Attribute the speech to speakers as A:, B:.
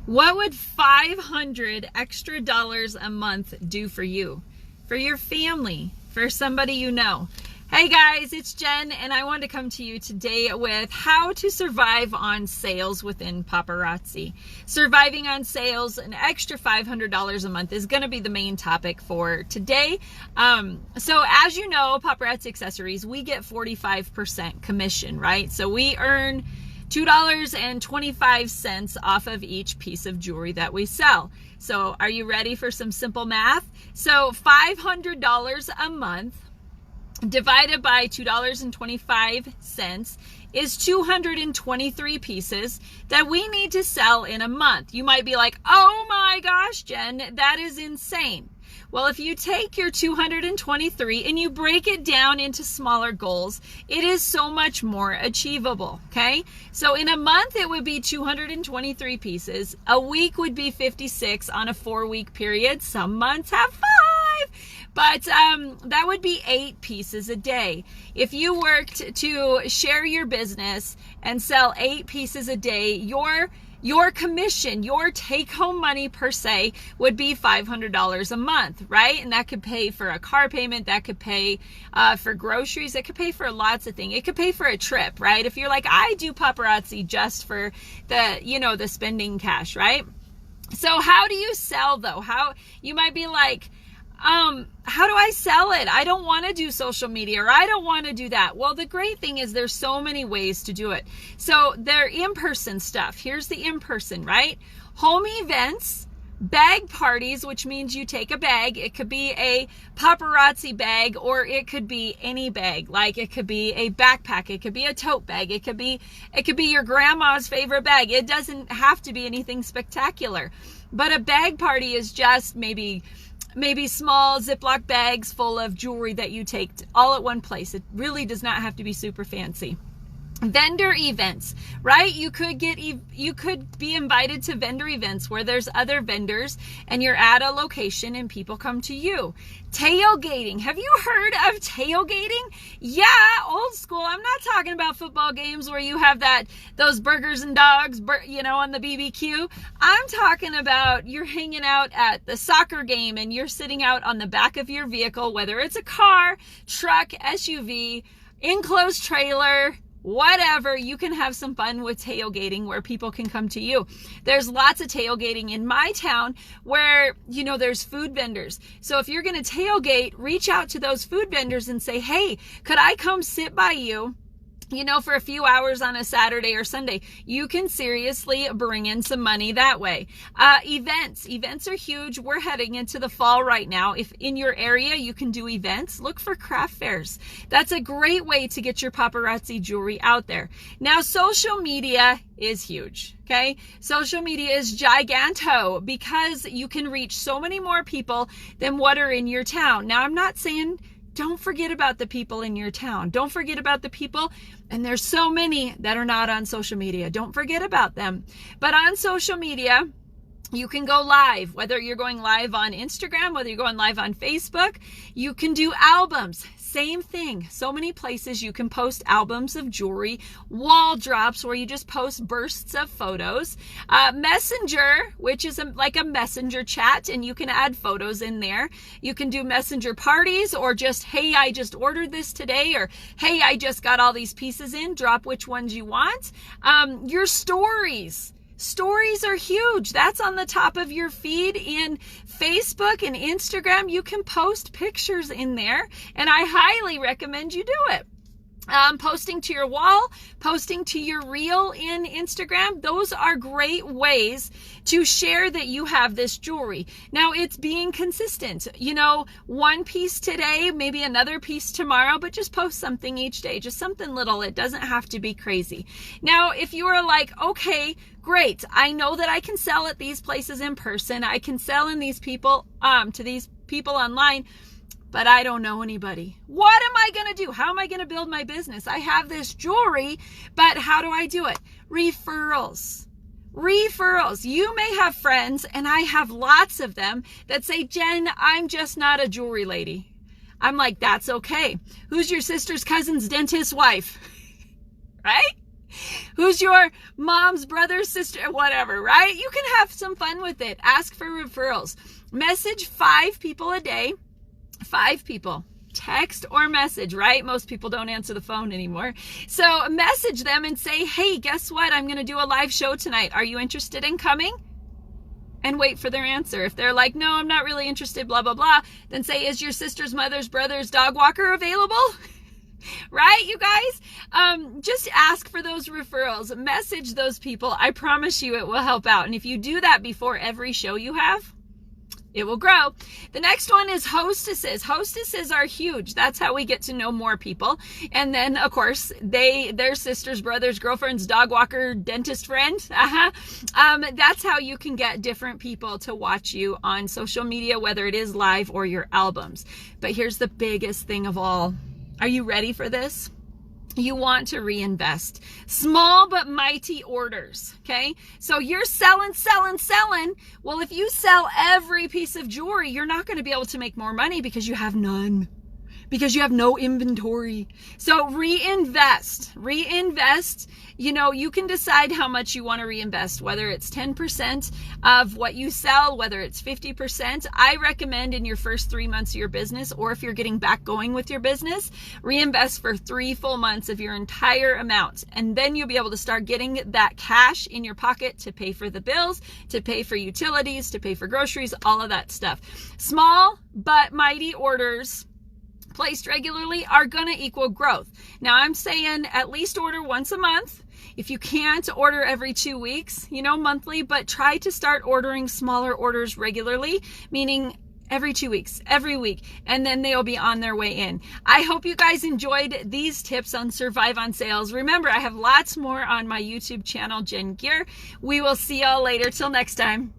A: What would $500 extra a month do for you, for your family, for somebody you know? Hey guys, it's Jen, and I want to come to you today with how to survive on sales within paparazzi. Surviving on sales, an extra $500 a month is going to be the main topic for today. So as you know, Paparazzi Accessories, we get 45% commission, right? So we earn $2.25 off of each piece of jewelry that we sell. So are you ready for some simple math? So $500 a month divided by $2.25 is 223 pieces that we need to sell in a month. You might be like, oh my gosh, Jen, that is insane. Well, if you take your 223 and you break it down into smaller goals, it is so much more achievable, okay? So in a month, it would be 223 pieces. A week would be 56 on a 4-week period. Some months have 5. But that would be 8 pieces a day. If you worked to share your business and sell 8 pieces a day, your commission, your take-home money per se, would be $500 a month, right? And that could pay for a car payment, that could pay for groceries, it could pay for lots of things. It could pay for a trip, right? If you're like, I do paparazzi just for the spending cash, right? So how do you sell though? How you might be like, how do I sell it? I don't want to do social media, or I don't want to do that. Well, the great thing is there's so many ways to do it. So they're in-person stuff. Here's the in-person, right? Home events, bag parties, which means you take a bag. It could be a paparazzi bag, or it could be any bag. Like it could be a backpack. It could be a tote bag. It could be your grandma's favorite bag. It doesn't have to be anything spectacular. But a bag party is just maybe small Ziploc bags full of jewelry that you take all at one place. It really does not have to be super fancy. Vendor events, right? You could be invited to vendor events where there's other vendors and you're at a location and people come to you. Tailgating. Have you heard of tailgating? Yeah, old school. I'm not talking about football games where you have those burgers and dogs, on the BBQ. I'm talking about you're hanging out at the soccer game and you're sitting out on the back of your vehicle, whether it's a car, truck, SUV, enclosed trailer, whatever. You can have some fun with tailgating where people can come to you. There's lots of tailgating in my town where, there's food vendors. So if you're going to tailgate, reach out to those food vendors and say, hey, could I come sit by you? For a few hours on a Saturday or Sunday. You can seriously bring in some money that way. Events are huge. We're heading into the fall right now. If in your area you can do events, look for craft fairs. That's a great way to get your paparazzi jewelry out there. Now, social media is huge. Okay. Social media is giganto because you can reach so many more people than what are in your town. Now, I'm not saying don't forget about the people in your town. Don't forget about the people. And there's so many that are not on social media. Don't forget about them. But on social media, you can go live, whether you're going live on Instagram, whether you're going live on Facebook. You can do albums. Same thing. So many places you can post albums of jewelry, wall drops where you just post bursts of photos, Messenger, which is like a messenger chat, and you can add photos in there. You can do messenger parties, or just, hey, I just ordered this today, or hey, I just got all these pieces in, drop which ones you want. Your stories. Stories are huge. That's on the top of your feed in Facebook and Instagram. You can post pictures in there, and I highly recommend you do it. Posting to your wall, posting to your reel in Instagram. Those are great ways to share that you have this jewelry. Now, it's being consistent. One piece today, maybe another piece tomorrow, but just post something each day, just something little. It doesn't have to be crazy. Now, if you are like, okay, great, I know that I can sell at these places in person. I can sell to these people online, but I don't know anybody. What am I going to do? How am I going to build my business? I have this jewelry, but how do I do it? Referrals. You may have friends, and I have lots of them, that say, Jen, I'm just not a jewelry lady. I'm like, that's okay. Who's your sister's cousin's dentist's wife? Right? Who's your mom's brother, sister, whatever, right? You can have some fun with it. Ask for referrals. Message 5 people a day. 5 people. Text or message, right? Most people don't answer the phone anymore. So message them and say, hey, guess what? I'm going to do a live show tonight. Are you interested in coming? And wait for their answer. If they're like, no, I'm not really interested, blah, blah, blah, then say, is your sister's, mother's, brother's dog walker available? Right, you guys? Just ask for those referrals. Message those people. I promise you it will help out. And if you do that before every show you have, it will grow. The next one is hostesses. Hostesses are huge. That's how we get to know more people. And then, of course, their sisters, brothers, girlfriends, dog walker, dentist friend. That's how you can get different people to watch you on social media, whether it is live or your albums. But here's the biggest thing of all. Are you ready for this? You want to reinvest. Small but mighty orders, okay? So you're selling. Well, if you sell every piece of jewelry, you're not going to be able to make more money because you have none. Because you have no inventory. So reinvest. You know, you can decide how much you want to reinvest, whether it's 10% of what you sell, whether it's 50%. I recommend in your first 3 months of your business, or if you're getting back going with your business, reinvest for 3 full months of your entire amount. And then you'll be able to start getting that cash in your pocket to pay for the bills, to pay for utilities, to pay for groceries, all of that stuff. Small but mighty orders placed regularly are going to equal growth. Now, I'm saying at least order once a month. If you can't, order every 2 weeks, monthly, but try to start ordering smaller orders regularly, meaning every 2 weeks, every week, and then they'll be on their way in. I hope you guys enjoyed these tips on Survive on Sales. Remember, I have lots more on my YouTube channel, Jen Gear. We will see y'all later. Till next time.